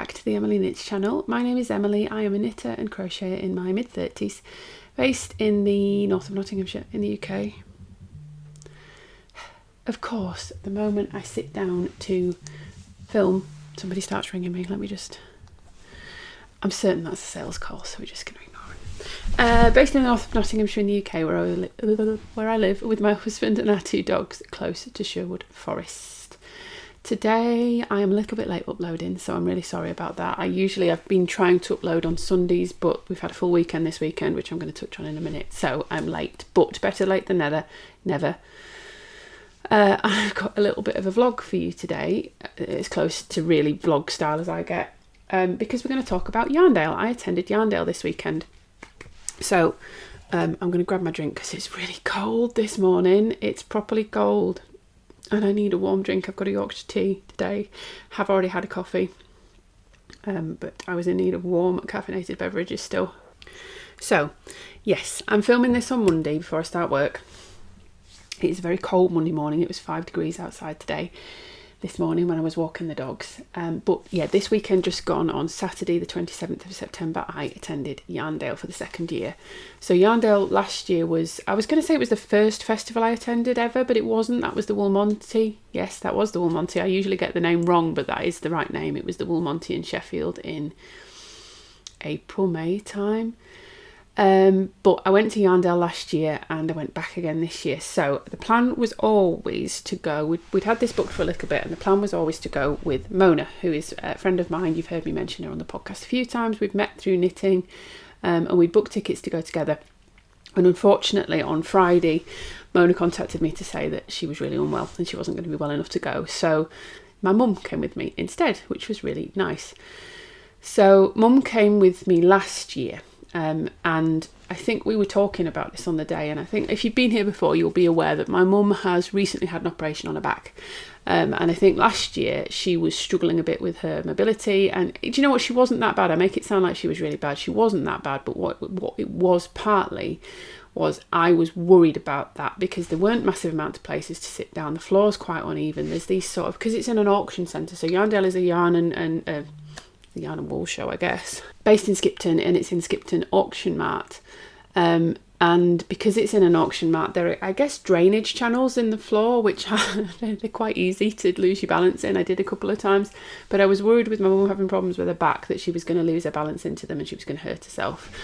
back to the Emily Knits channel. My name is Emily. I am a knitter and crocheter in my mid-30s, based in the north of Nottinghamshire in the UK. Of course, the moment I sit down to film, somebody starts ringing me. I'm certain that's a sales call, so we're just going to ignore it. Based in the north of Nottinghamshire in the UK, where I live with my husband and our 2 dogs, close to Sherwood Forest. Today I am a little bit late uploading, so I'm really sorry about that. I've been trying to upload on Sundays, but we've had a full weekend this weekend, which I'm going to touch on in a minute, so I'm late, but better late than never. I've got a little bit of a vlog for you today. It's close to really vlog style as I get, because we're going to talk about Yarndale. I attended Yarndale this weekend, so I'm going to grab my drink because it's really cold this morning. It's properly cold. And I need a warm drink. I've got a Yorkshire tea today. Have already had a coffee. But I was in need of warm caffeinated beverages still. So, yes, I'm filming this on Monday before I start work. It's a very cold Monday morning. It was 5 degrees outside today, this morning when I was walking the dogs. But yeah, this weekend just gone, on Saturday the 27th of September, I attended Yarndale for the 2nd year. So Yarndale last year was, I was going to say it was the first festival I attended ever, but it wasn't. That was the Woolmonty. Yes, that was the Woolmonty. I usually get the name wrong, but that is the right name. It was the Woolmonty in Sheffield in April, May time. But I went to Yarndale last year and I went back again this year. So the plan was always to go, we'd had this booked for a little bit, and the plan was always to go with Mona, who is a friend of mine. You've heard me mention her on the podcast a few times. We've met through knitting, and we booked tickets to go together. And unfortunately on Friday, Mona contacted me to say that she was really unwell and she wasn't going to be well enough to go. So my mum came with me instead, which was really nice. So mum came with me last year. And I think we were talking about this on the day, and I think if you've been here before, you'll be aware that my mum has recently had an operation on her back. And I think last year she was struggling a bit with her mobility, and do you know what? She wasn't that bad. I make it sound like she was really bad. She wasn't that bad, but what it was partly was I was worried about that because there weren't massive amounts of places to sit down. The floor's quite uneven. There's these sort of, because it's in an auction centre, so Yarndale is a yarn and the yarn and wool show, I guess, based in Skipton, and it's in Skipton Auction Mart. And because it's in an auction mart, there are, I guess, drainage channels in the floor, which they're quite easy to lose your balance in. I did a couple of times, but I was worried with my mum having problems with her back that she was going to lose her balance into them and she was going to hurt herself.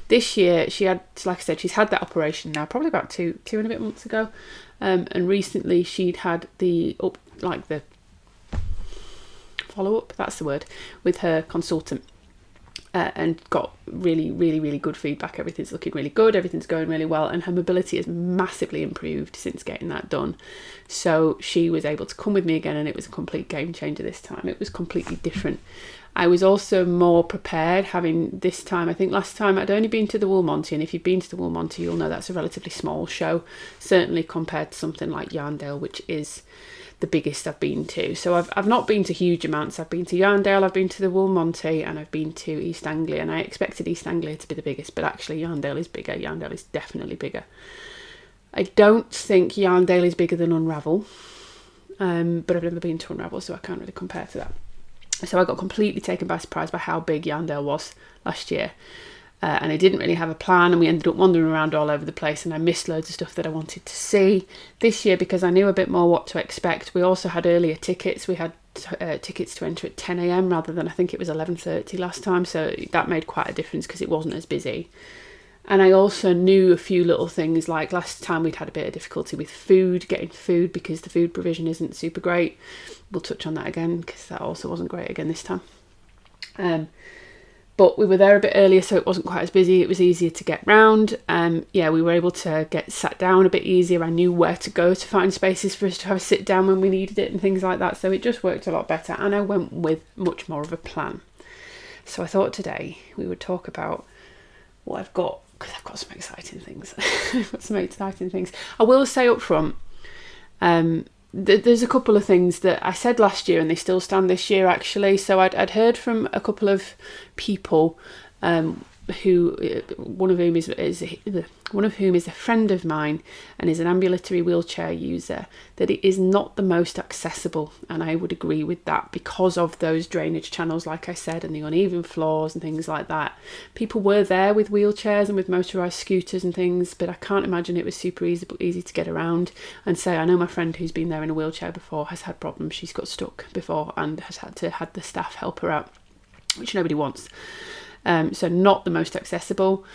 This year, she had, like I said, she's had that operation now, probably about two and a bit months ago. And recently she'd had the follow-up, that's the word, with her consultant, and got really good feedback. Everything's looking really good, everything's going really well, and her mobility has massively improved since getting that done. So she was able to come with me again, and it was a complete game changer this time. It was completely different. I was also more prepared having this time. I think last time I'd only been to the Woolmonty, and if you've been to the Woolmonty, you'll know that's a relatively small show, certainly compared to something like Yarndale, which is the biggest I've been to. So I've not been to huge amounts. I've been to Yarndale, I've been to the Woolmonty, and I've been to East Anglia, and I expected East Anglia to be the biggest, but actually Yarndale is bigger. Yarndale is definitely bigger. I don't think Yarndale is bigger than Unravel, but I've never been to Unravel, so I can't really compare to that. So I got completely taken by surprise by how big Yarndale was last year. And I didn't really have a plan, and we ended up wandering around all over the place, and I missed loads of stuff that I wanted to see. This year, because I knew a bit more what to expect, we also had earlier tickets. We had tickets to enter at 10 a.m. rather than, I think it was 11:30 last time, so that made quite a difference because it wasn't as busy. And I also knew a few little things, like last time we'd had a bit of difficulty with getting food because the food provision isn't super great. We'll touch on that again because that also wasn't great again this time. But we were there a bit earlier, so it wasn't quite as busy. It was easier to get round. Yeah, we were able to get sat down a bit easier. I knew where to go to find spaces for us to have a sit down when we needed it and things like that. So it just worked a lot better, and I went with much more of a plan. So I thought today we would talk about what I've got, because I've got some exciting things. I will say up front, there's a couple of things that I said last year and they still stand this year actually. So I'd heard from a couple of people one of whom is a friend of mine and is an ambulatory wheelchair user, that it is not the most accessible, and I would agree with that because of those drainage channels, like I said, and the uneven floors and things like that. People were there with wheelchairs and with motorised scooters and things, but I can't imagine it was super easy to get around. And say, I know my friend who's been there in a wheelchair before has had problems. She's got stuck before and has had the staff help her out, which nobody wants. So not the most accessible.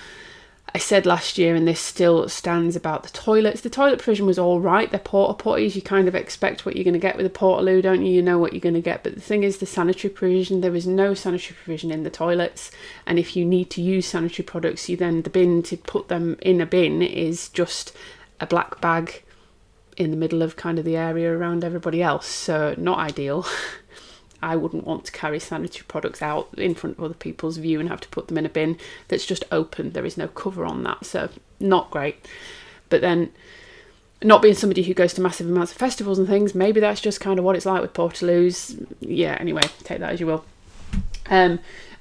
I said last year, and this still stands, about the toilets. The toilet provision was all right. They're porta potties. You kind of expect what you're going to get with a portaloo, don't you? You know what you're going to get. But the thing is, the sanitary provision, there was no sanitary provision in the toilets. And if you need to use sanitary products, the bin to put them in a bin is just a black bag in the middle of kind of the area around everybody else. So not ideal. I wouldn't want to carry sanitary products out in front of other people's view and have to put them in a bin that's just open. There is no cover on that, so not great. But then, not being somebody who goes to massive amounts of festivals and things, maybe that's just kind of what it's like with portaloos. Yeah, anyway, take that as you will.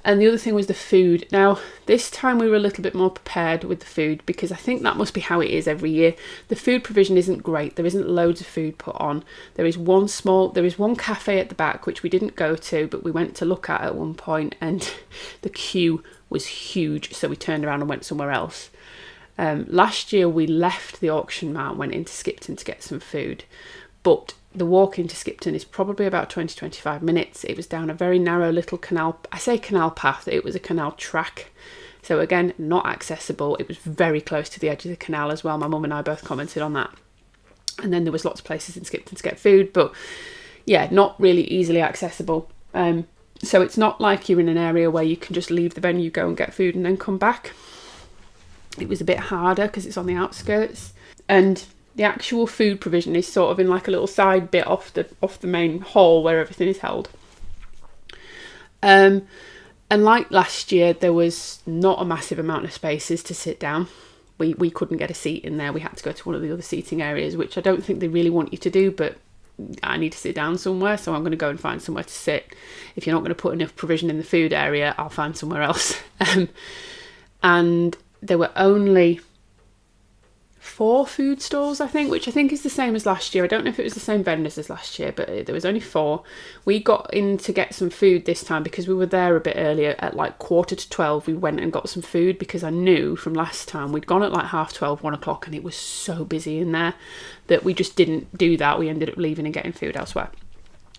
And the other thing was the food. Now, this time we were a little bit more prepared with the food, because I think that must be how it is every year. The food provision isn't great. There isn't loads of food put on. There is one cafe at the back, which we didn't go to, but we went to look at one point, and the queue was huge. So we turned around and went somewhere else. Last year we left the auction mart, went into Skipton to get some food, but the walk into Skipton is probably about 20-25 minutes. It was down a very narrow little canal. I say canal path, it was a canal track. So again, not accessible. It was very close to the edge of the canal as well. My mum and I both commented on that. And then there was lots of places in Skipton to get food, but yeah, not really easily accessible. So it's not like you're in an area where you can just leave the venue, go and get food and then come back. It was a bit harder because it's on the outskirts. And the actual food provision is sort of in like a little side bit off the main hall where everything is held. And like last year, there was not a massive amount of spaces to sit down. We couldn't get a seat in there. We had to go to one of the other seating areas, which I don't think they really want you to do, but I need to sit down somewhere, so I'm going to go and find somewhere to sit. If you're not going to put enough provision in the food area, I'll find somewhere else. And there were only 4 food stalls, I think, which I think is the same as last year. I don't know if it was the same vendors as last year, but there was only 4. We got in to get some food this time because we were there a bit earlier. At like 11:45 we went and got some food, because I knew from last time we'd gone at like 12:30, 1 o'clock, and it was so busy in there that we just didn't do that. We ended up leaving and getting food elsewhere.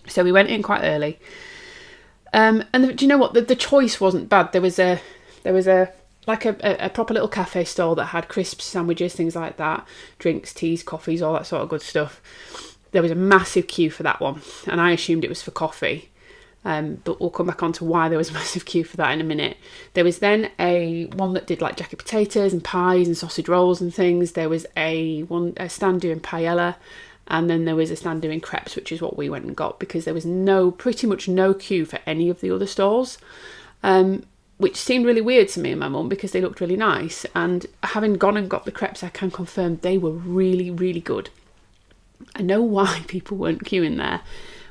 So we went in quite early. And do you know what? The choice wasn't bad. There was a proper little cafe stall that had crisps, sandwiches, things like that, drinks, teas, coffees, all that sort of good stuff. There was a massive queue for that one, and I assumed it was for coffee. But we'll come back on to why there was a massive queue for that in a minute. There was then one that did like jacket potatoes and pies and sausage rolls and things. There was a stand doing paella, and then there was a stand doing crepes, which is what we went and got, because there was pretty much no queue for any of the other stalls. Which seemed really weird to me and my mum, because they looked really nice. And having gone and got the crepes, I can confirm they were really, really good. I know why people weren't queuing there.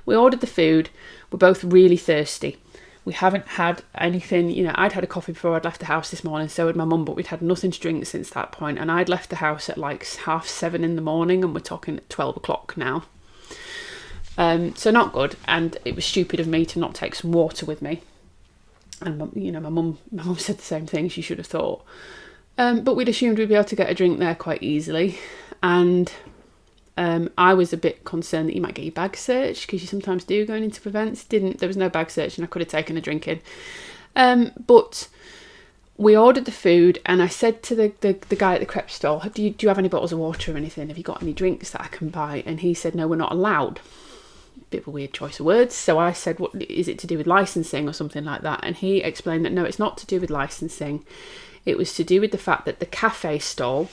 We ordered the food. We're both really thirsty. We haven't had anything, I'd had a coffee before I'd left the house this morning, so had my mum, but we'd had nothing to drink since that point. And I'd left the house at like 7:30 in the morning, and we're talking at 12 o'clock now. So not good. And it was stupid of me to not take some water with me. And my mum said the same thing. She should have thought. But we'd assumed we'd be able to get a drink there quite easily. And I was a bit concerned that you might get your bag searched, because you sometimes do going into events. There was no bag search, and I could have taken a drink in. But we ordered the food, and I said to the guy at the crepe stall, do you have any bottles of water or anything? Have you got any drinks that I can buy? And he said, no, we're not allowed. Bit of a weird choice of words. So I said, what is it to do with licensing or something like that? And he explained that no, it's not to do with licensing. It was to do with the fact that the cafe stall,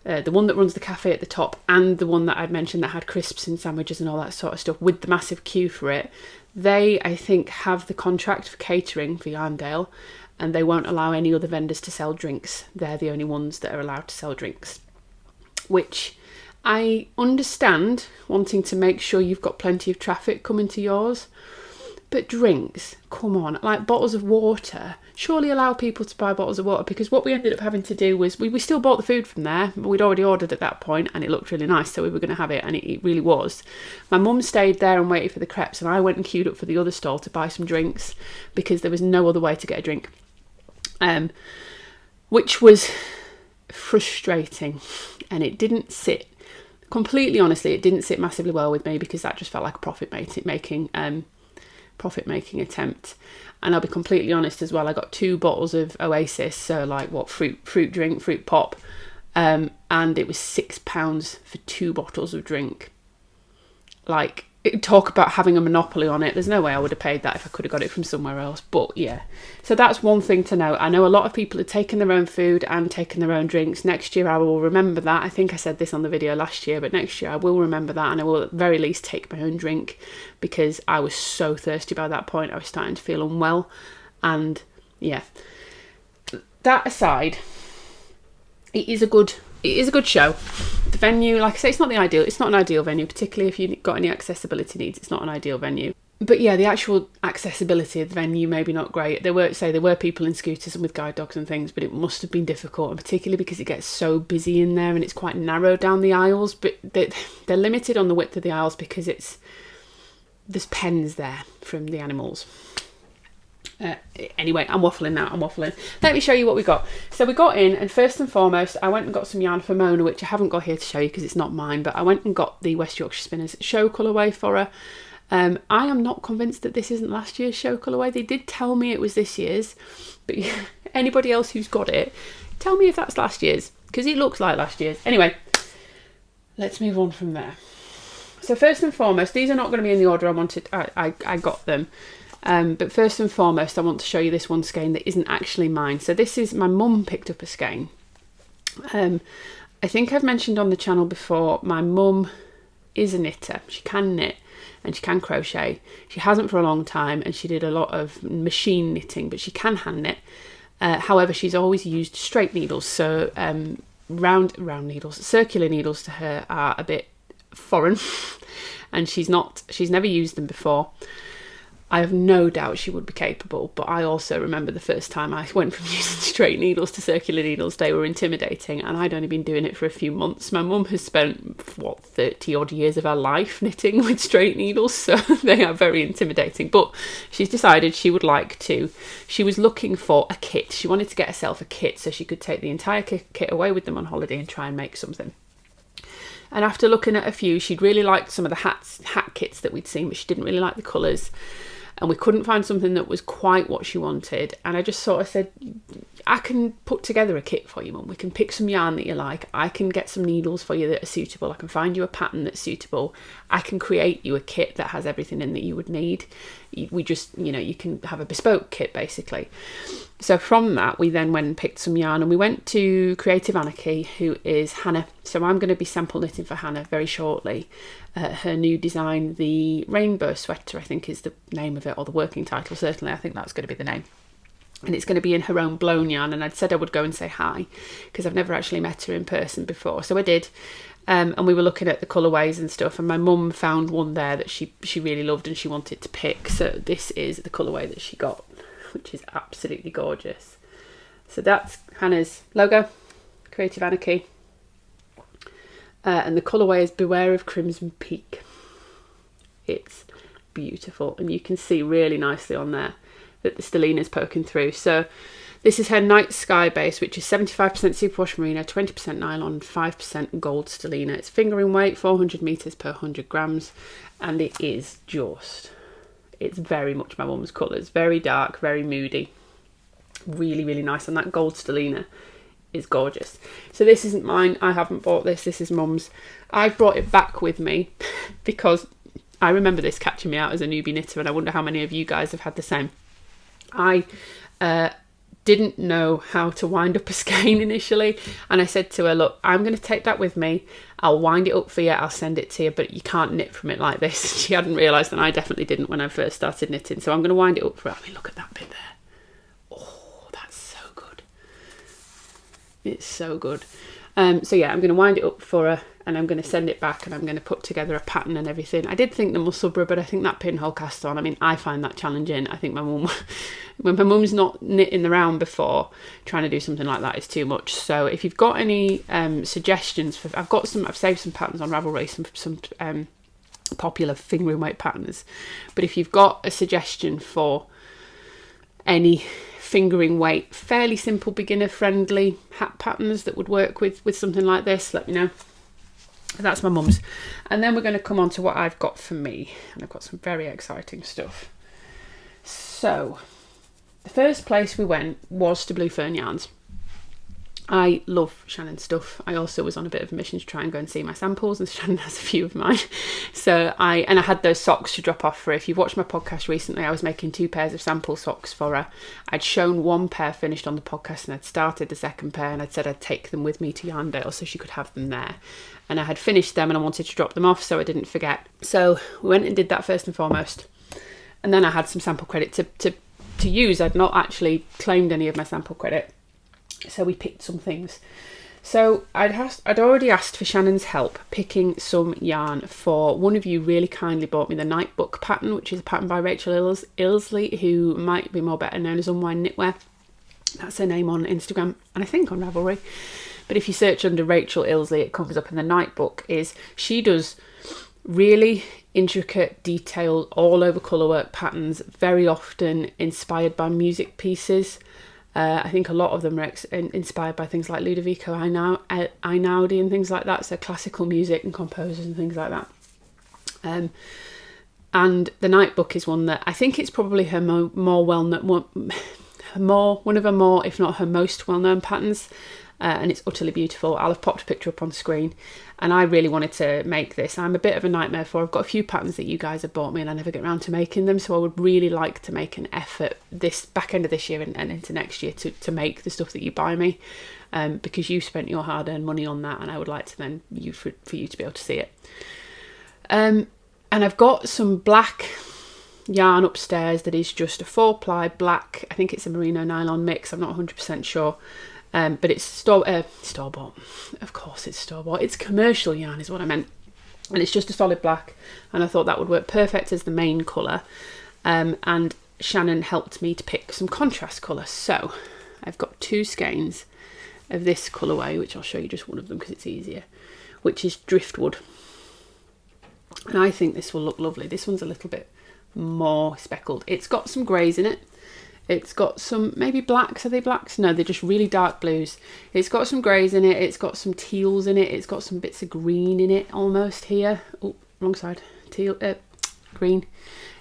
the one that runs the cafe at the top, and the one that I'd mentioned that had crisps and sandwiches and all that sort of stuff with the massive queue for it, they, I think, have the contract for catering for Yarndale, and they won't allow any other vendors to sell drinks. They're the only ones that are allowed to sell drinks, which I understand, wanting to make sure you've got plenty of traffic coming to yours, But drinks, come on, like bottles of water, surely allow people to buy bottles of water, because what we ended up having to do was we still bought the food from there, but we'd already ordered at that point and it looked really nice, so we were going to have it, and it really was. My mum stayed there and waited for the crepes, and I went and queued up for the other stall to buy some drinks because there was no other way to get a drink, which was frustrating, and it didn't sit, completely honestly, it didn't sit massively well with me, because that just felt like a profit-making attempt. And I'll be completely honest as well, I got 2 bottles of Oasis, so like what, fruit drink, fruit pop, and it was £6 for 2 bottles of drink. Like, talk about having a monopoly on it. There's no way I would have paid that if I could have got it from somewhere else. But yeah, so that's one thing to know. I know a lot of people are taking their own food and taking their own drinks. Next year I will remember that. I think I said this on the video last year, but next year I will remember that, and I will at the very least take my own drink, because I was so thirsty by that point. I was starting to feel unwell. And yeah, that aside, it is a good show. The venue, like I say, it's not an ideal venue, particularly if you've got any accessibility needs. It's not an ideal venue. But yeah, the actual accessibility of the venue maybe not great. There were people in scooters and with guide dogs and things, but it must have been difficult, and particularly because it gets so busy in there and it's quite narrow down the aisles. But they're limited on the width of the aisles because there's pens there from the animals. Anyway, I'm waffling now. Let me show you what we got. So we got in, and first and foremost, I went and got some yarn for Mona, which I haven't got here to show you because it's not mine, but I went and got the West Yorkshire Spinners show colourway for her. I am not convinced that this isn't last year's show colourway. They did tell me it was this year's, but anybody else who's got it, tell me if that's last year's, because it looks like last year's. Anyway, let's move on from there. So first and foremost, these are not going to be in the order I wanted. I got them. But first and foremost, I want to show you this one skein that isn't actually mine. So this is, my mum picked up a skein. I think I've mentioned on the channel before, my mum is a knitter. She can knit and she can crochet. She hasn't for a long time, and she did a lot of machine knitting, but she can hand knit. However, she's always used straight needles, so round needles, circular needles to her are a bit foreign, and she's never used them before. I have no doubt she would be capable, but I also remember the first time I went from using straight needles to circular needles. They were intimidating, and I'd only been doing it for a few months. My mum has spent, 30 odd years of her life knitting with straight needles, so they are very intimidating. But she's decided she would like to. She was looking for a kit. She wanted to get herself a kit so she could take the entire kit away with them on holiday and try and make something. And after looking at a few, she'd really liked some of the hat kits that we'd seen, but she didn't really like the colours. And we couldn't find something that was quite what she wanted. And I just sort of said, I can put together a kit for you, Mum. We can pick some yarn that you like. I can get some needles for you that are suitable. I can find you a pattern that's suitable. I can create you a kit that has everything in that you would need. We just, you can have a bespoke kit, basically. So from that, we then went and picked some yarn, and we went to Creative Anarchy, who is Hannah. So I'm going to be sample knitting for Hannah very shortly. Her new design, the Rainbow Sweater, I think is the name of it, or the working title, certainly. I think that's going to be the name. And it's going to be in her own blown yarn, and I'd said I would go and say hi, because I've never actually met her in person before. So I did, and we were looking at the colourways and stuff, and my mum found one there that she really loved and she wanted to pick. So this is the colourway that she got, which is absolutely gorgeous. So that's Hannah's logo, Creative Anarchy. And the colourway is Beware of Crimson Peak. It's beautiful, and you can see really nicely on there that the stellina's poking through. So this is her Night Sky base, which is 75% superwash merino, 20% nylon, 5% gold stellina. It's fingering weight, 400 metres per 100 grams, and it is just, it's very much my mum's colours. Very dark, very moody, really, really nice, and that gold stellina is gorgeous. So this isn't mine. I haven't bought this. This is Mum's. I've brought it back with me because I remember this catching me out as a newbie knitter, and I wonder how many of you guys have had the same. I didn't know how to wind up a skein initially, and I said to her, look, I'm going to take that with me. I'll wind it up for you. I'll send it to you, but you can't knit from it like this. She hadn't realised, and I definitely didn't when I first started knitting. So I'm going to wind it up for her. I mean, look at that bit there. It's so good. So yeah, I'm going to wind it up for her, and I'm going to send it back and I'm going to put together a pattern and everything. I did think the Musselburgh, but I think that pinhole cast on, I mean, I find that challenging. I think my mum, when my mum's not knit in the round before, trying to do something like that is too much. So if you've got any suggestions for, I've saved some patterns on Ravelry, some popular fingering weight patterns, but if you've got a suggestion for any fingering weight, fairly simple, beginner friendly hat patterns that would work with something like this, let me know. That's my mum's. And then we're going to come on to what I've got for me, and I've got some very exciting stuff. So the first place we went was to Blue Fern Yarns. I love Shannon's stuff. I also was on a bit of a mission to try and go and see my samples, and Shannon has a few of mine. So I had those socks to drop off for her. If you've watched my podcast recently, I was making 2 pairs of sample socks for her. I'd shown 1 pair finished on the podcast, and I'd started the second pair, and I'd said I'd take them with me to Yarndale so she could have them there. And I had finished them and I wanted to drop them off so I didn't forget. So we went and did that first and foremost. And then I had some sample credit to use. I'd not actually claimed any of my sample credit, so we picked some things. So I'd already asked for Shannon's help picking some yarn. For one of you really kindly bought me the Nightbook pattern, which is a pattern by Rachel Ilsley, who might be more better known as Unwind Knitwear. That's her name on Instagram and I think on Ravelry. But if you search under Rachel Ilsley, it comes up in the Nightbook. She does really intricate, detailed, all over colourwork patterns, very often inspired by music pieces. I think a lot of them are inspired by things like Ludovico Einaudi and things like that, so classical music and composers and things like that. And the Nightbook is one that I think it's probably her more well-known, one of her more, if not her most well-known patterns. And it's utterly beautiful. I'll have popped a picture up on screen, and I really wanted to make this. I'm a bit of a nightmare for, I've got a few patterns that you guys have bought me and I never get around to making them, so I would really like to make an effort this back end of this year and into next year to make the stuff that you buy me, because you spent your hard-earned money on that, and I would like to then for you to be able to see it. And I've got some black yarn upstairs that is just a 4-ply black, I think it's a merino nylon mix, I'm not 100% sure. But it's store-bought. Of course it's store-bought. It's commercial yarn is what I meant. And it's just a solid black. And I thought that would work perfect as the main colour. And Shannon helped me to pick some contrast colour. So I've got 2 skeins of this colourway, which I'll show you just one of them because it's easier, which is Driftwood. And I think this will look lovely. This one's a little bit more speckled. It's got some greys in it. It's got some, maybe blacks, are they blacks? No, they're just really dark blues. It's got some greys in it, it's got some teals in it, it's got some bits of green in it almost here. Oh, wrong side, green.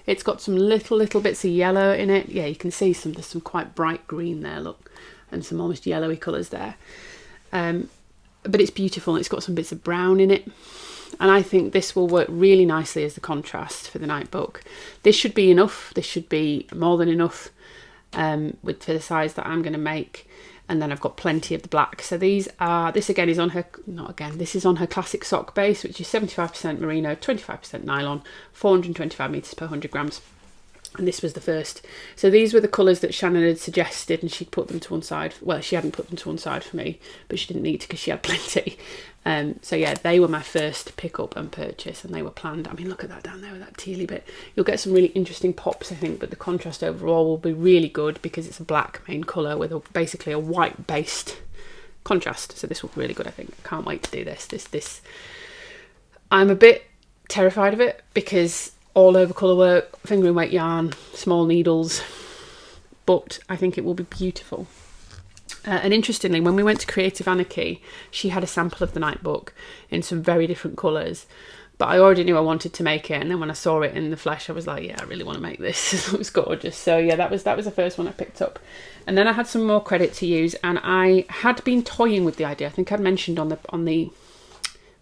It's got some little bits of yellow in it. Yeah, you can see there's some quite bright green there, look, and some almost yellowy colours there. But it's beautiful, it's got some bits of brown in it. And I think this will work really nicely as the contrast for the Nightbook. This should be enough, this should be more than enough. For the size that I'm going to make, and then I've got plenty of the black. So this again is on her, this is on her classic sock base, which is 75% merino, 25% nylon, 425 meters per 100 grams. And this was the first. So these were the colours that Shannon had suggested, and she'd put them to one side. Well, she hadn't put them to one side for me, but she didn't need to because she had plenty. So yeah, they were my first pick up and purchase, and they were planned. I mean, look at that down there with that tealy bit. You'll get some really interesting pops, I think, but the contrast overall will be really good because it's a black main colour with basically a white based contrast. So this will be really good, I think. I can't wait to do this. I'm a bit terrified of it because all over colourwork, fingering weight yarn, small needles, but I think it will be beautiful. And interestingly, when we went to Creative Anarchy, she had a sample of the Nightbook in some very different colours, but I already knew I wanted to make it, and then when I saw it in the flesh, I was like, yeah, I really want to make this. It looks gorgeous. So yeah, that was the first one I picked up. And then I had some more credit to use, and I had been toying with the idea. I think I'd mentioned on the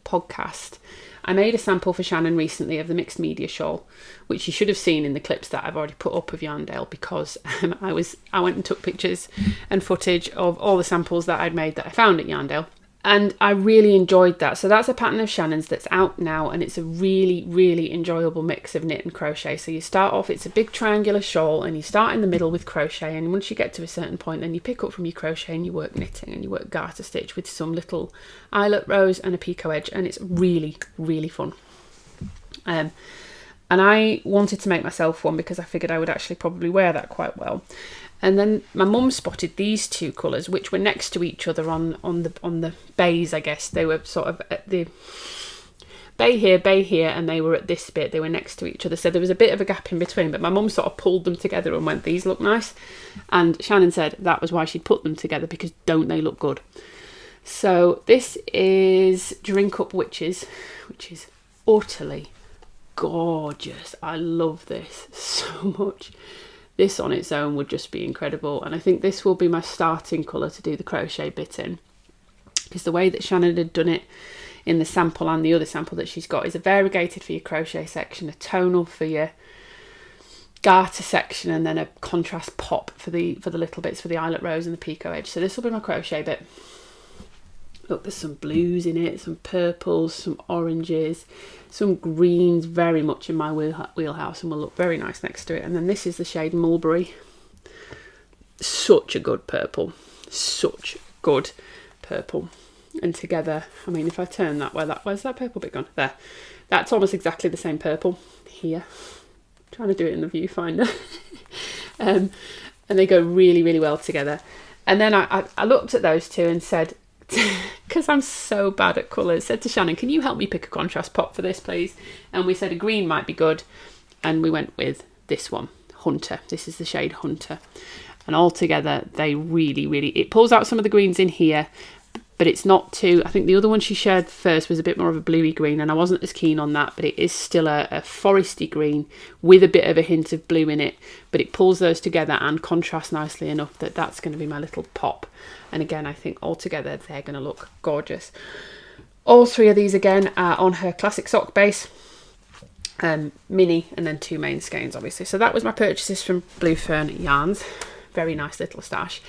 podcast, I made a sample for Shannon recently of the mixed media shawl, which you should have seen in the clips that I've already put up of Yarndale, because I went and took pictures and footage of all the samples that I'd made that I found at Yarndale. And I really enjoyed that. So that's a pattern of Shannon's that's out now, and it's a really, really enjoyable mix of knit and crochet. So you start off, it's a big triangular shawl, and you start in the middle with crochet, and once you get to a certain point, then you pick up from your crochet and you work knitting, and you work garter stitch with some little eyelet rows and a picot edge, and it's really, really fun. And I wanted to make myself one because I figured I would actually probably wear that quite well. And then my mum spotted these two colours, which were next to each other on the bays, I guess. They were sort of at the bay here, and they were at this bit. They were next to each other. So there was a bit of a gap in between, but my mum sort of pulled them together and went, these look nice. And Shannon said that was why she'd put them together, because don't they look good? So this is Drink Up Witches, which is utterly gorgeous. I love this so much. This on its own would just be incredible, and I think this will be my starting colour to do the crochet bit in, because the way that Shannon had done it in the sample and the other sample that she's got is a variegated for your crochet section, a tonal for your garter section, and then a contrast pop for the little bits for the eyelet rows and the picot edge. So this will be my crochet bit. Look, there's some blues in it, some purples, some oranges, some greens, very much in my wheelhouse, and will look very nice next to it. And then this is the shade Mulberry. Such a good purple. Such good purple. And together, I mean, if I turn that way, where's that purple bit gone? There. That's almost exactly the same purple here. I'm trying to do it in the viewfinder. And they go really, really well together. And then I looked at those two and said, because I'm so bad at colours, said to Shannon, can you help me pick a contrast pop for this, please? And we said a green might be good, and we went with this one, Hunter. This is the shade Hunter, and all together they really, really, it pulls out some of the greens in here, but it's not too, I think the other one she shared first was a bit more of a bluey green, and I wasn't as keen on that, but it is still a foresty green with a bit of a hint of blue in it, but it pulls those together and contrasts nicely enough that that's going to be my little pop. And again, I think all together they're going to look gorgeous. All three of these again are on her classic sock base, mini, and then two main skeins obviously. So that was my purchases from Blue Fern Yarns. Very nice little stash.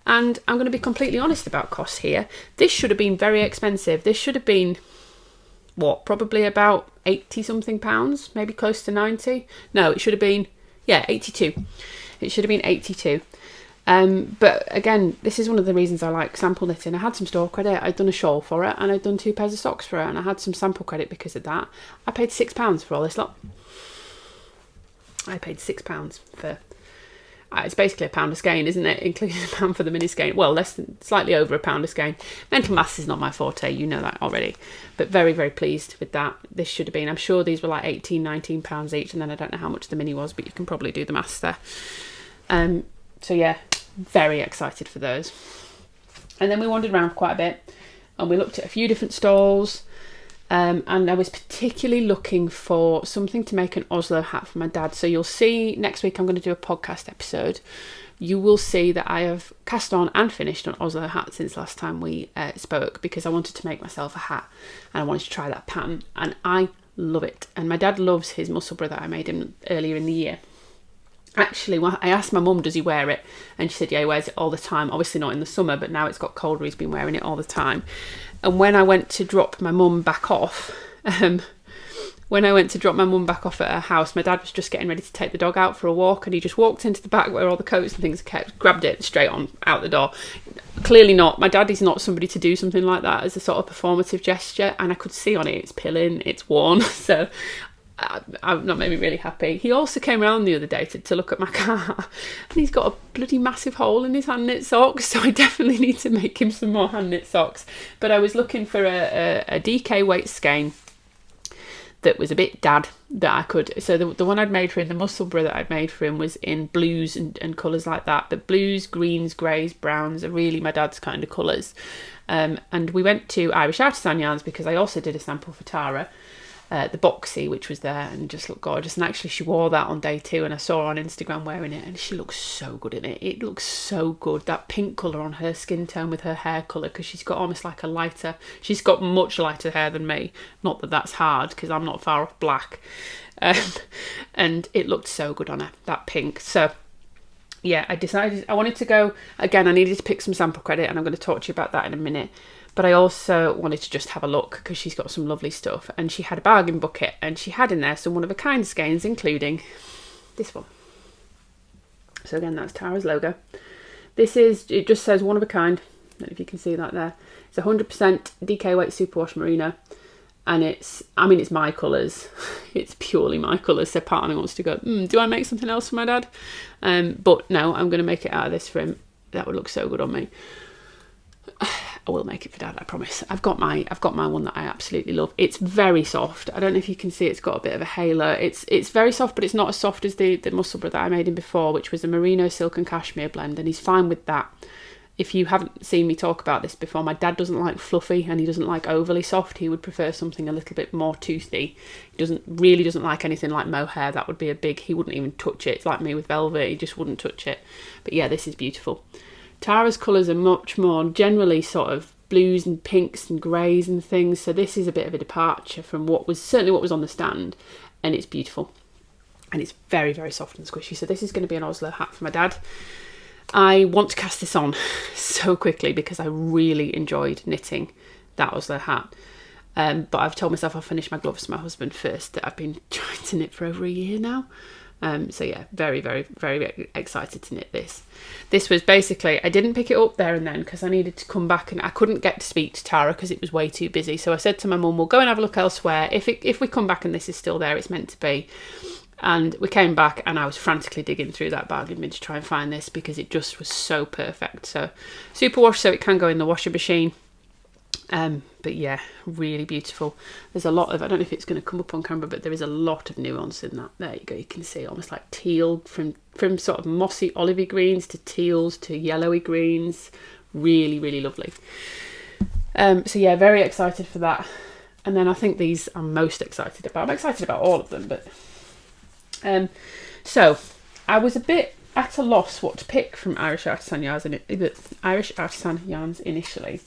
And I'm going to be completely honest about costs here. This should have been very expensive. This should have been, what, probably about 80 something pounds, maybe close to 90. No, it should have been, yeah, 82. It should have been 82. But again, this is one of the reasons I like sample knitting. I had some store credit, I'd done a shawl for it, and I'd done 2 pairs of socks for it, and I had some sample credit because of that. I paid £6 for all this lot. I paid £6 for, it's basically £1 a skein, isn't it? Including £1 for the mini skein. Well, slightly over £1 a skein. Mental maths is not my forte, you know that already. But very, very pleased with that. This should have been, I'm sure these were like £18, £19 each, and then I don't know how much the mini was, but you can probably do the maths there. So yeah, very excited for those. And then we wandered around quite a bit, and we looked at a few different stalls, and I was particularly looking for something to make an Oslo hat for my dad. So you'll see next week I'm going to do a podcast episode. You will see that I have cast on and finished an Oslo hat since last time we spoke, because I wanted to make myself a hat and I wanted to try that pattern, and I love it. And my dad loves his Musselburgh that I made him earlier in the year. Actually, I asked my mum, does he wear it? And she said, yeah, he wears it all the time. Obviously not in the summer, but now it's got colder, he's been wearing it all the time. And when I went to drop my mum back off, at her house, my dad was just getting ready to take the dog out for a walk, and he just walked into the back where all the coats and things are kept, grabbed it straight on out the door. Clearly not. My dad is not somebody to do something like that as a sort of performative gesture, and I could see on it, it's pilling, it's worn, so that made me really happy. He also came around the other day to look at my car, and he's got a bloody massive hole in his hand knit socks, so I definitely need to make him some more hand knit socks. But I was looking for a DK weight skein that was a bit dad that I could, so the one I'd made for him, the Musselburgh that I'd made for him, was in blues and colours like that, but blues, greens, greys, browns are really my dad's kind of colours. And we went to Irish Artisan yarns because I also did a sample for Tara, the boxy, which was there and just looked gorgeous. And actually she wore that on day 2, and I saw her on Instagram wearing it, and she looks so good in it. It looks so good, that pink colour on her skin tone with her hair colour, because she's got almost like a lighter, she's got much lighter hair than me, not that that's hard because I'm not far off black, and it looked so good on her, that pink. So yeah, I decided I wanted to go again. I needed to pick some sample credit, and I'm going to talk to you about that in a minute. but I also wanted to just have a look because she's got some lovely stuff. And she had a bargain bucket, and she had in there some one-of-a-kind skeins, including this one. So again, that's Tara's logo. This is, it just says one of a kind. I don't know if you can see that there. It's 100% DK weight superwash merino. And it's, I mean, it's my colours. It's purely my colours. So part of me wants to go, do I make something else for my dad? But no, I'm going to make it out of this for him. That would look so good on me. I will make it for Dad, I promise. I've got my one that I absolutely love. It's very soft. I don't know if you can see, it's got a bit of a halo. It's very soft, but it's not as soft as the Musselburgh that I made him before, which was a merino silk and cashmere blend, and he's fine with that. If you haven't seen me talk about this before, my dad doesn't like fluffy and he doesn't like overly soft. He would prefer something a little bit more toothy. He really doesn't like anything like mohair. That would be a big, he wouldn't even touch it. It's like me with velvet, he just wouldn't touch it. But yeah, this is beautiful. Tara's colours are much more generally sort of blues and pinks and greys and things. So this is a bit of a departure from certainly what was on the stand, and it's beautiful. And it's very, very soft and squishy. So this is going to be an Oslo hat for my dad. I want to cast this on so quickly because I really enjoyed knitting that Oslo hat. But I've told myself I'll finish my gloves for my husband first, that I've been trying to knit for over a year now. So yeah, very, very, very excited to knit this. This was basically, I didn't pick it up there and then because I needed to come back, and I couldn't get to speak to Tara because it was way too busy. So I said to my mum, we'll go and have a look elsewhere. If we come back and this is still there, it's meant to be. And we came back and I was frantically digging through that bargain bin to try and find this because it just was so perfect. So superwash, so it can go in the washing machine. But yeah, really beautiful. There's a lot of, I don't know if it's going to come up on camera, but there is a lot of nuance in that. There you go, you can see almost like teal, from sort of mossy olivey greens to teals to yellowy greens. Really, really lovely. So yeah, very excited for that. And then I think these I'm most excited about. I'm excited about all of them, but so I was a bit at a loss what to pick from Irish Artisan yarns initially.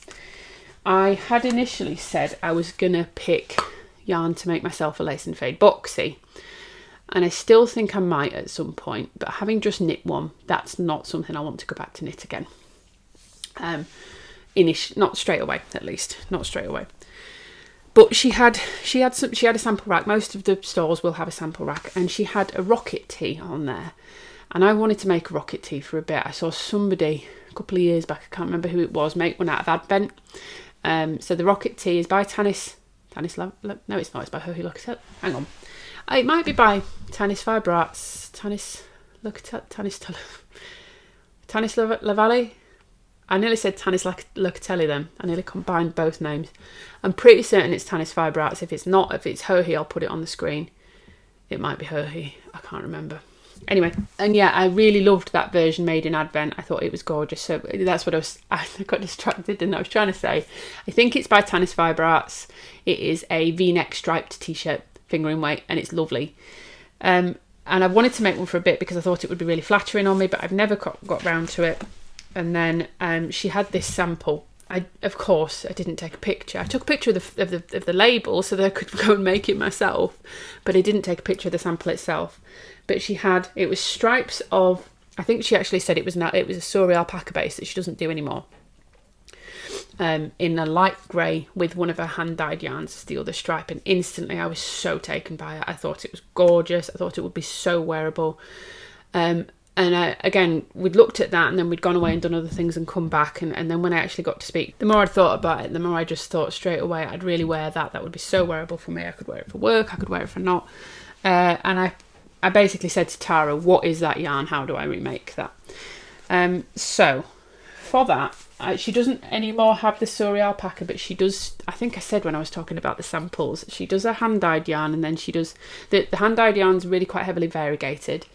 I had initially said I was gonna pick yarn to make myself a lace and fade boxy, and I still think I might at some point, but having just knit one, that's not something I want to go back to knit again. Not straight away, at least not straight away. But she had a sample rack. Most of the stores will have a sample rack, and she had a rocket tee on there. And I wanted to make a rocket tee for a bit. I saw somebody a couple of years back, I can't remember who it was, make one out of Advent. So the rocket tee is by Tanis. No, it's not. It's by Hohi Locatelli. Hang on. It might be by Tanis Fibrarts. Tanis Lavallee. I nearly said Tanis Locatelli then. I nearly combined both names. I'm pretty certain it's Tanis Fibrarts. If it's not, if it's Hohi, I'll put it on the screen. It might be Hohi. I can't remember. Anyway, and yeah, I really loved that version made in Advent. I thought it was gorgeous. So that's what I got distracted and I was trying to say. I think it's by Tanis Fibrarts. It is a V-neck striped t-shirt, fingering weight, and it's lovely. And I wanted to make one for a bit because I thought it would be really flattering on me, but I've never got round to it. And then she had this sample. Of course, I didn't take a picture. I took a picture of the label so that I could go and make it myself, but I didn't take a picture of the sample itself. But it was stripes of, I think she actually said it was a Suri alpaca base that she doesn't do anymore. In a light grey with one of her hand-dyed yarns as the other stripe, and instantly I was so taken by it. I thought it was gorgeous. I thought it would be so wearable. And again, we'd looked at that and then we'd gone away and done other things and come back. And then when I actually got to speak, the more I'd thought about it, the more I just thought straight away, I'd really wear that. That would be so wearable for me. I could wear it for work. I could wear it for not. And I basically said to Tara, what is that yarn? How do I remake that? So for that, she doesn't anymore have the Suri alpaca, but she does, I think I said when I was talking about the samples, she does a hand-dyed yarn, and then she does, the hand-dyed yarn's really quite heavily variegated.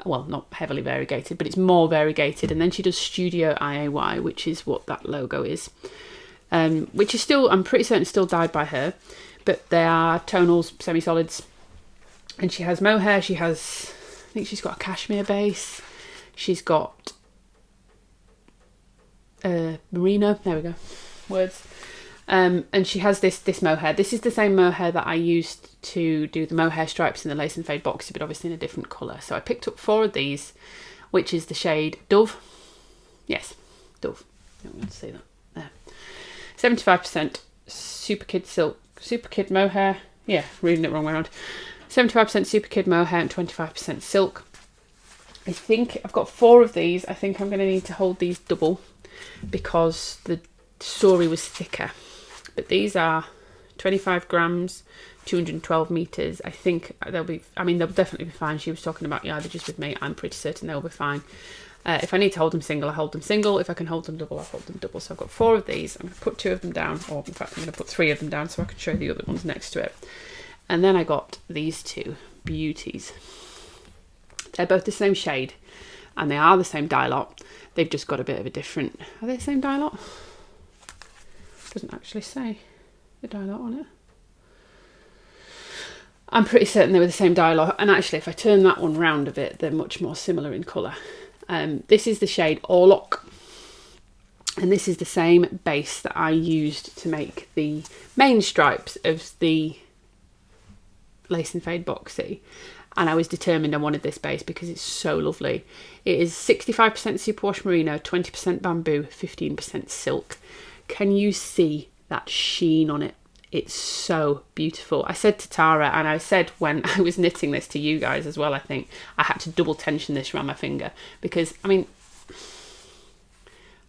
Well, not heavily variegated, but it's more variegated. And then she does Studio IAY, which is what that logo is. Which is still, I'm pretty certain, still dyed by her. But they are tonals, semi-solids. And she has mohair. She has, I think she's got a cashmere base. She's got merino. There we go. Words. And she has this mohair. This is the same mohair that I used to do the mohair stripes in the lace and fade boxy, but obviously in a different colour. So I picked up 4 of these, which is the shade Dove. Yes, Dove. I don't want to see that. There. 75% Super Kid silk, Super Kid mohair. Yeah, reading it wrong way around. 75% Super Kid mohair and 25% silk. I think I've got 4 of these. I think I'm going to need to hold these double because the story was thicker. But these are 25 grams, 212 meters. I think they'll be, I mean, they'll definitely be fine. She was talking about yardages with me. I'm pretty certain they'll be fine. If I need to hold them single, I hold them single. If I can hold them double, I hold them double. So I've got 4 of these. I'm going to put 2 of them down, or in fact, I'm going to put 3 of them down so I can show you the other ones next to it. And then I got these 2 beauties. They're both the same shade, and they are the same dye lot. They've just got a bit of a different... Are they the same dye lot? It doesn't actually say the dye lot on it. I'm pretty certain they were the same dye lot, and actually if I turn that one round a bit, they're much more similar in colour. This is the shade Orlock, and this is the same base that I used to make the main stripes of the Lace and Fade boxy, and I was determined I wanted this base because it's so lovely. It is 65% superwash merino, 20% bamboo, 15% silk. Can you see that sheen on it? It's so beautiful. I said to Tara, and I said when I was knitting this to you guys as well, I think I had to double tension this around my finger because, I mean,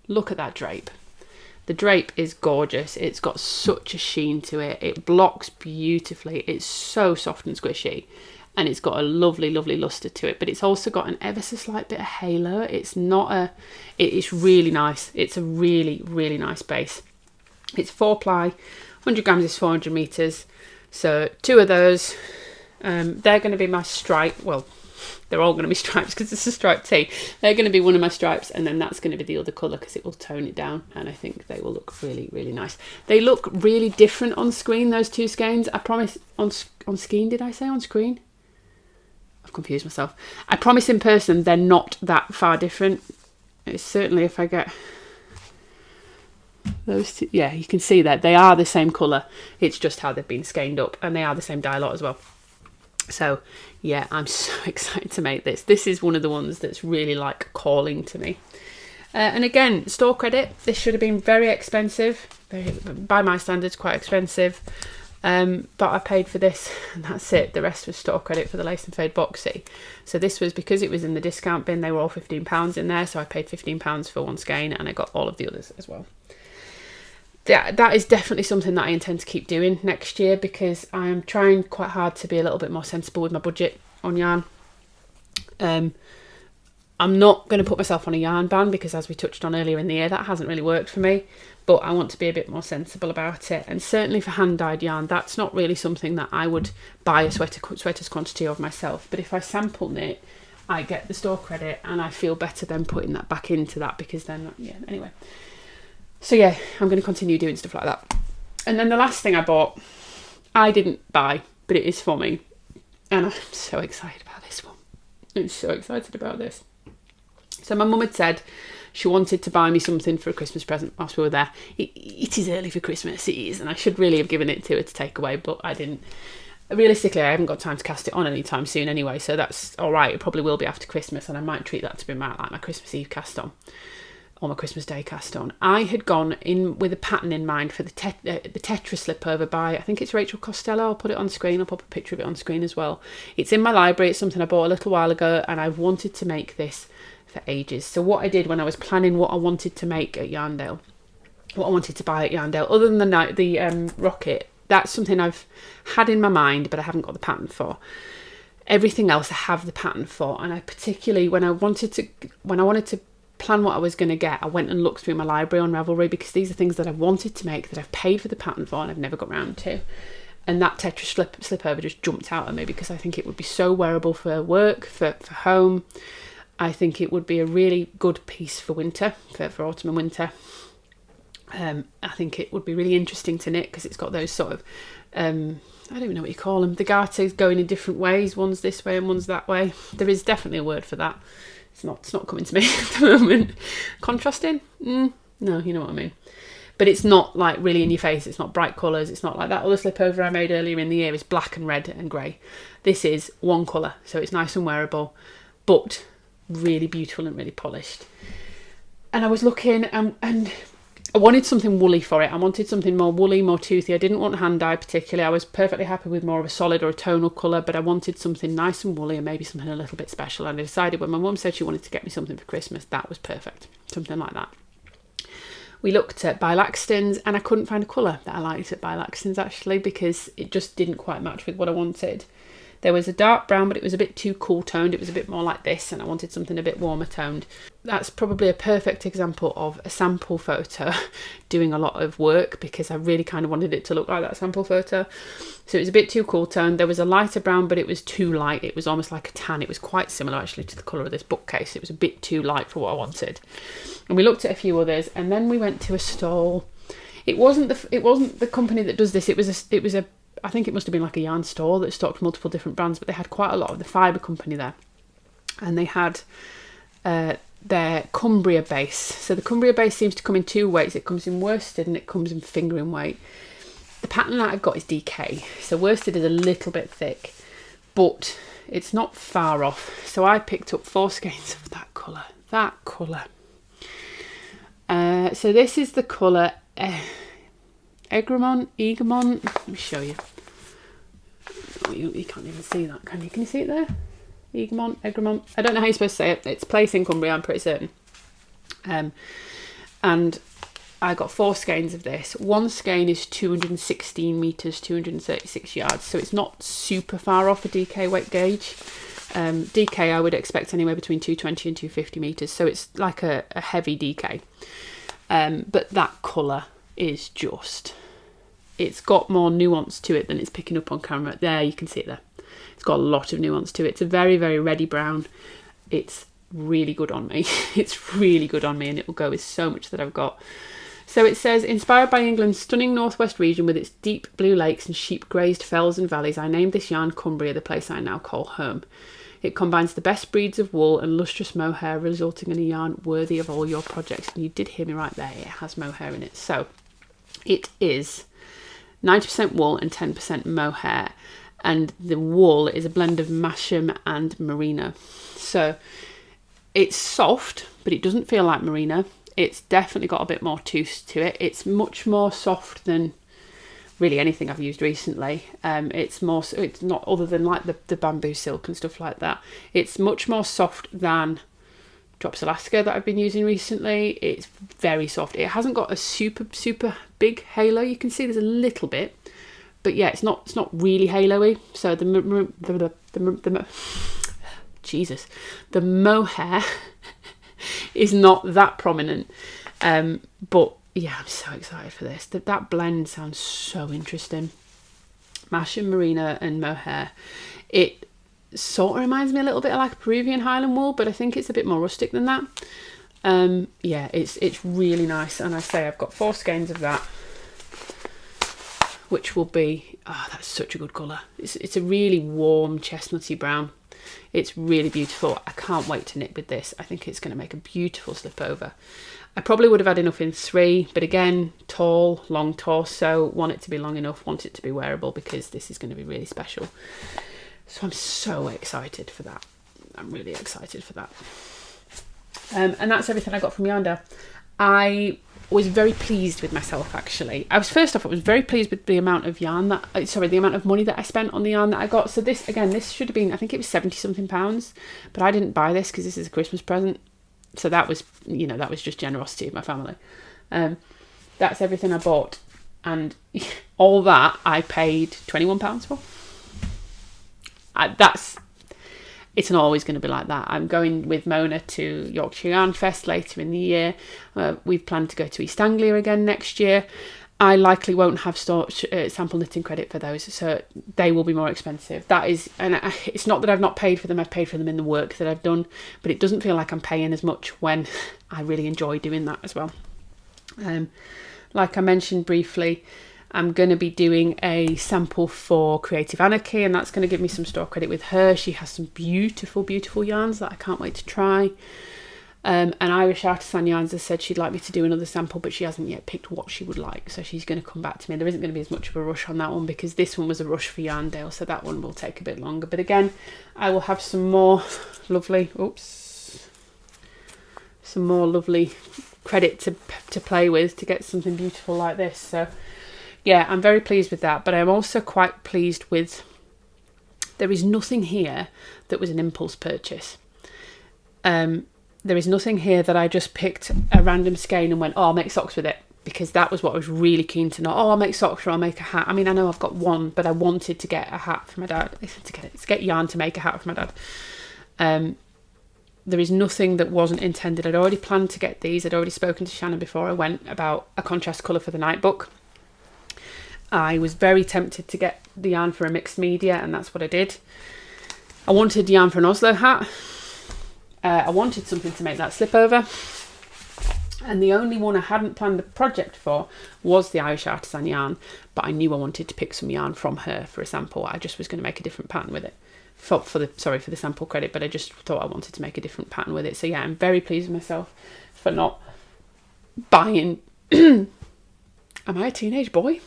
look at that drape. The drape is gorgeous. It's got such a sheen to it. It blocks beautifully. It's so soft and squishy, and it's got a lovely, lovely luster to it, but it's also got an ever so slight bit of halo. It's not a, it's really nice. It's a really, really nice base. It's 4 ply. 100 grams is 400 meters, so 2 of those. They're going to be my stripe. Well, they're all going to be stripes because it's a striped tee. They're going to be one of my stripes, and then that's going to be the other colour because it will tone it down, and I think they will look really, really nice. They look really different on screen, those 2 skeins. I promise, on screen, did I say on screen? I've confused myself. I promise in person they're not that far different. It's certainly, if I get... those 2, yeah, you can see that they are the same colour. It's just how they've been skeined up, and they are the same dye lot as well. So yeah, I'm so excited to make this. This is one of the ones that's really like calling to me. And again, store credit. This should have been very expensive, by my standards, quite expensive. But I paid for this, and that's it. The rest was store credit for the Lace and Fade boxy. So this was because it was in the discount bin. They were all £15 in there, so I paid £15 for one skein, and I got all of the others as well. That is definitely something that I intend to keep doing next year because I'm trying quite hard to be a little bit more sensible with my budget on yarn. I'm not going to put myself on a yarn ban because, as we touched on earlier in the year, that hasn't really worked for me, but I want to be a bit more sensible about it. And certainly for hand-dyed yarn, that's not really something that I would buy a sweater's quantity of myself. But if I sample knit, I get the store credit, and I feel better then putting that back into that because then, yeah, anyway. So yeah, I'm going to continue doing stuff like that. And then the last thing I bought, I didn't buy, but it is for me. And I'm so excited about this one. I'm so excited about this. So my mum had said she wanted to buy me something for a Christmas present whilst we were there. It is early for Christmas, it is, and I should really have given it to her to take away, but I didn't. Realistically, I haven't got time to cast it on anytime soon anyway, so that's all right. It probably will be after Christmas, and I might treat that to be my Christmas Eve cast on. Or my Christmas Day cast on. I had gone in with a pattern in mind for the Tetra slip over by, I think it's Rachel Costello. I'll put it on screen. I'll pop a picture of it on screen as well. It's in my library. It's something I bought a little while ago, and I've wanted to make this for ages. So what I did when I was planning what I wanted to make at Yarndale, what I wanted to buy at Yarndale, other than the rocket, that's something I've had in my mind, but I haven't got the pattern for. Everything else I have the pattern for, and I particularly when I wanted to plan what I was going to get, I went and looked through my library on Ravelry because these are things that I wanted to make that I've paid for the pattern for and I've never got round to. And that Tetra slip over just jumped out at me because I think it would be so wearable for work, for home. I think it would be a really good piece for winter, for autumn and winter. I think it would be really interesting to knit because it's got those sort of, I don't even know what you call them. The garters going in different ways. One's this way and one's that way. There is definitely a word for that. It's not coming to me at the moment. Contrasting? No, you know what I mean. But it's not like really in your face. It's not bright colours. It's not like that other slip over I made earlier in the year is black and red and grey. This is one colour, so it's nice and wearable, but really beautiful and really polished. And I was looking, and I wanted something woolly for it. I wanted something more woolly, more toothy. I didn't want hand dye particularly. I was perfectly happy with more of a solid or a tonal colour, but I wanted something nice and woolly and maybe something a little bit special. And I decided when my mum said she wanted to get me something for Christmas, that was perfect. Something like that. We looked at Bilaxtons and I couldn't find a colour that I liked at Bilaxtons actually, because it just didn't quite match with what I wanted. There was a dark brown, but it was a bit too cool toned. It was a bit more like this, and I wanted something a bit warmer toned. That's probably a perfect example of a sample photo doing a lot of work, because I really kind of wanted it to look like that sample photo. So it was a bit too cool toned. There was a lighter brown, but it was too light. It was almost like a tan. It was quite similar actually to the colour of this bookcase. It was a bit too light for what I wanted. And we looked at a few others, and then we went to a stall. It wasn't the company that does this. It was a I think it must have been like a yarn store that stocked multiple different brands, but they had quite a lot of the fibre company there. And they had their Cumbria base. So the Cumbria base seems to come in two weights. It comes in worsted and it comes in fingering weight. The pattern that I've got is DK. So worsted is a little bit thick, but it's not far off. So I picked up 4 skeins of that colour. So this is the colour Egremont. Let me show you. Oh, you can't even see that, can you? Can you see it there? Egremont. I don't know how you're supposed to say it. It's place in Cumbria, I'm pretty certain. And I got 4 skeins of this. One skein is 216 metres, 236 yards. So it's not super far off a DK weight gauge. DK I would expect anywhere between 220 and 250 metres. So it's like a heavy DK. But that colour is just, it's got more nuance to it than it's picking up on camera. There, you can see it there. It's got a lot of nuance to it. It's a very, very reddy brown. It's really good on me. It's really good on me, and it will go with so much that I've got. So it says, inspired by England's stunning northwest region with its deep blue lakes and sheep grazed fells and valleys, I named this yarn Cumbria, the place I now call home. It combines the best breeds of wool and lustrous mohair, resulting in a yarn worthy of all your projects. And you did hear me right there. It has mohair in it. So it is 90% wool and 10% mohair, and the wool is a blend of Masham and Merino. So it's soft, but it doesn't feel like Merino. It's definitely got a bit more tooth to it. It's much more soft than really anything I've used recently. It's not, other than like the bamboo silk and stuff like that. It's much more soft than Drops Alaska that I've been using recently. It's very soft. It hasn't got a super big halo. You can see there's a little bit, but yeah, it's not really halo-y. So the mohair is not that prominent. But yeah, I'm so excited for this. That blend sounds so interesting. Mash and merino and mohair. It sort of reminds me a little bit of like a Peruvian Highland wool, but I think it's a bit more rustic than that. Yeah, it's really nice. And I say I've got 4 skeins of that, which will be, that's such a good colour. It's a really warm chestnutty brown. It's really beautiful. I can't wait to knit with this. I think it's going to make a beautiful slip over. I probably would have had enough in 3, but again, tall, long torso, want it to be long enough, want it to be wearable, because this is going to be really special. So I'm so excited for that. I'm really excited for that. And that's everything I got from Yarndale. I was very pleased with myself, actually. I was very pleased with the amount of yarn the amount of money that I spent on the yarn that I got. So this should have been, I think it was £70-something, but I didn't buy this because this is a Christmas present. So that was just generosity of my family. That's everything I bought. And all that I paid £21 for. It's not always going to be like that. I'm going with Mona to Yorkshire Yarn Fest later in the year. We've planned to go to East Anglia again next year. I likely won't have sample knitting credit for those, so they will be more expensive. It's not that I've not paid for them. I've paid for them in the work that I've done, but it doesn't feel like I'm paying as much when I really enjoy doing that as well. Like I mentioned briefly, I'm going to be doing a sample for Creative Anarchy, and that's going to give me some store credit with her. She has some beautiful, beautiful yarns that I can't wait to try. And Irish Artisan Yarns has said she'd like me to do another sample, but she hasn't yet picked what she would like. So she's going to come back to me. There isn't going to be as much of a rush on that one because this one was a rush for Yarndale, so that one will take a bit longer. But again, I will have some more lovely credit to play with to get something beautiful like this. So yeah, I'm very pleased with that, but I'm also quite pleased with, there is nothing here that was an impulse purchase. There is nothing here that I just picked a random skein and went, oh, I'll make socks with it, because that was what I was really keen to know. Oh, I'll make socks or I'll make a hat. I mean, I know I've got one, but I wanted to get a hat for my dad, to get yarn to make a hat for my dad. There is nothing that wasn't intended. I'd already planned to get these. I'd already spoken to Shannon before I went about a contrast colour for the night book. I was very tempted to get the yarn for a mixed media, and that's what I did. I wanted yarn for an Oslo hat. I wanted something to make that slip over. And the only one I hadn't planned the project for was the Irish Artisan yarn, but I knew I wanted to pick some yarn from her for a sample. I just was going to make a different pattern with it. For the sample credit, but I just thought I wanted to make a different pattern with it. So yeah, I'm very pleased with myself for not buying. Am I a teenage boy?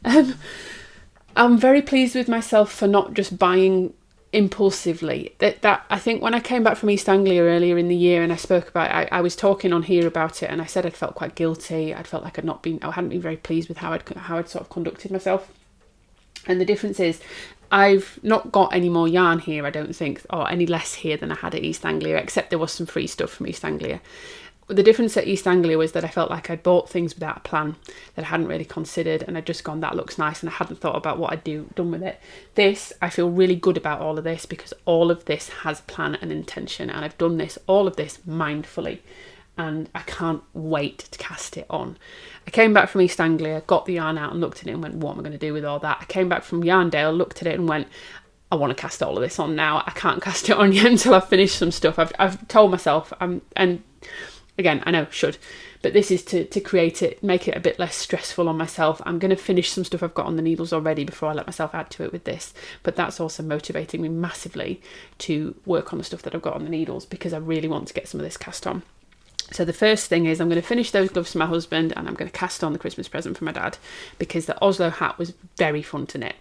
I'm very pleased with myself for not just buying impulsively. That I think when I came back from East Anglia earlier in the year and I spoke about it, I was talking on here about it, and I said I'd felt quite guilty. I'd felt like I hadn't been very pleased with how I'd sort of conducted myself. And the difference is, I've not got any more yarn here, I don't think, or any less here than I had at East Anglia, except there was some free stuff from East Anglia. The difference at East Anglia was that I felt like I'd bought things without a plan that I hadn't really considered, and I'd just gone, that looks nice, and I hadn't thought about what I'd done with it. This, I feel really good about all of this, because all of this has plan and intention, and I've done all of this mindfully, and I can't wait to cast it on. I came back from East Anglia, got the yarn out and looked at it and went, what am I going to do with all that? I came back from Yarndale, looked at it and went, I want to cast all of this on now. I can't cast it on yet until I've finished some stuff. I've told myself, and again, I know, should, but this is to create it, make it a bit less stressful on myself. I'm going to finish some stuff I've got on the needles already before I let myself add to it with this, but that's also motivating me massively to work on the stuff that I've got on the needles, because I really want to get some of this cast on. So the first thing is I'm going to finish those gloves for my husband, and I'm going to cast on the Christmas present for my dad, because the Oslo hat was very fun to knit.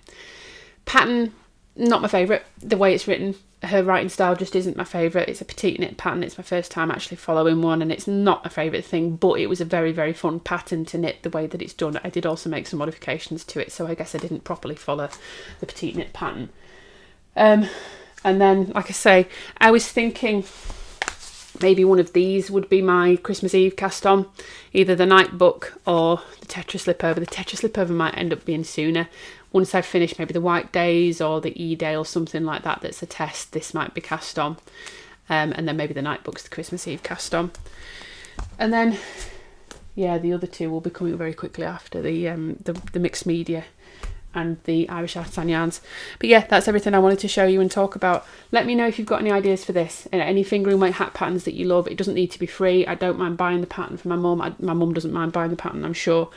Pattern, not my favourite. The way it's written, her writing style just isn't my favourite. It's a petite knit pattern. It's my first time actually following one, and it's not my favourite thing, but it was a very, very fun pattern to knit the way that it's done. I did also make some modifications to it, so I guess I didn't properly follow the petite knit pattern. And then, like I say, I was thinking maybe one of these would be my Christmas Eve cast on, either the night book or the Tetra slip over. The Tetra slip over might end up being sooner. Once I've finished maybe the White Days or the E-Day or something like that, that's a test, this might be cast on. And then maybe the night book's the Christmas Eve cast on. And then, yeah, the other two will be coming very quickly after the mixed media and the Irish Artisan yarns. But yeah, that's everything I wanted to show you and talk about. Let me know if you've got any ideas for this, any fingering weight hat patterns that you love. It doesn't need to be free. I don't mind buying the pattern for my mum. My mum doesn't mind buying the pattern, I'm sure.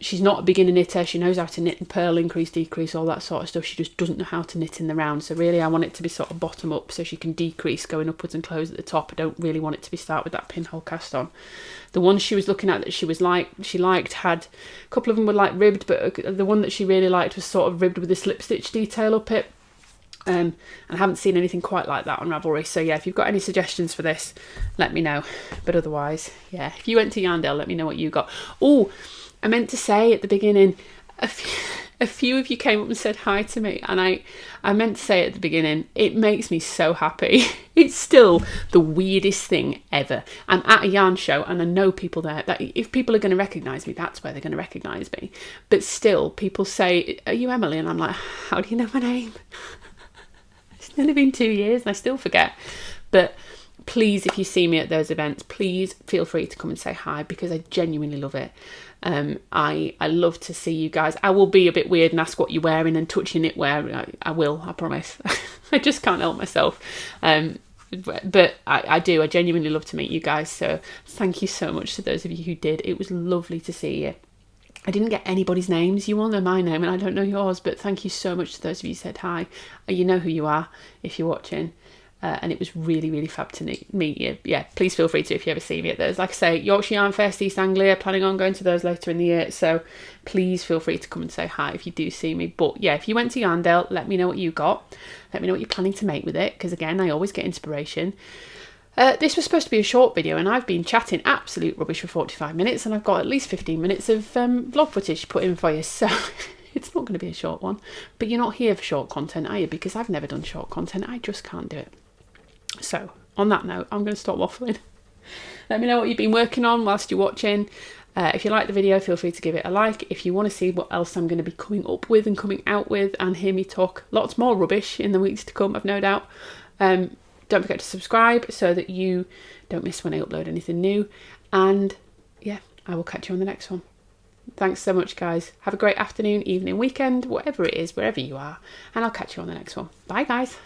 She's not a beginner knitter. She knows how to knit and purl, increase, decrease, all that sort of stuff. She just doesn't know how to knit in the round. So really I want it to be sort of bottom up, so she can decrease going upwards and close at the top. I don't really want it to be start with that pinhole cast on. The ones she was looking at that she liked had, a couple of them were like ribbed, but the one that she really liked was sort of ribbed with a slip stitch detail up it. And I haven't seen anything quite like that on Ravelry. So yeah, if you've got any suggestions for this, let me know. But otherwise, yeah, if you went to Yarndale, let me know what you got. Oh, I meant to say at the beginning, a few of you came up and said hi to me, and I meant to say at the beginning, it makes me so happy. It's still the weirdest thing ever. I'm at a yarn show and I know people there, that if people are going to recognise me, that's where they're going to recognise me. But still, people say, are you Emily? And I'm like, how do you know my name? It's nearly been 2 years and I still forget. But please, if you see me at those events, please feel free to come and say hi, because I genuinely love it. I love to see you guys. I will be a bit weird and ask what you're wearing and touch your knitwear. I will, I promise. I just can't help myself. But I do. I genuinely love to meet you guys. So thank you so much to those of you who did. It was lovely to see you. I didn't get anybody's names. You all know my name and I don't know yours, but thank you so much to those of you who said hi. You know who you are if you're watching. And it was really, really fab to meet you. Yeah, please feel free to if you ever see me at those. Like I say, Yorkshire Yarn Fest, East Anglia, planning on going to those later in the year. So please feel free to come and say hi if you do see me. But yeah, if you went to Yarndale, let me know what you got. Let me know what you're planning to make with it, because again, I always get inspiration. This was supposed to be a short video, and I've been chatting absolute rubbish for 45 minutes, and I've got at least 15 minutes of vlog footage to put in for you, so it's not going to be a short one. But you're not here for short content, are you? Because I've never done short content. I just can't do it. So on that note, I'm going to stop waffling. Let me know what you've been working on whilst you're watching. If you like the video, feel free to give it a like. If you want to see what else I'm going to be coming up with and coming out with, and hear me talk lots more rubbish in the weeks to come, I've no doubt, don't forget to subscribe so that you don't miss when I upload anything new. And yeah, I will catch you on the next one. Thanks so much, guys. Have a great afternoon, evening, weekend, whatever it is, wherever you are. And I'll catch you on the next one. Bye, guys.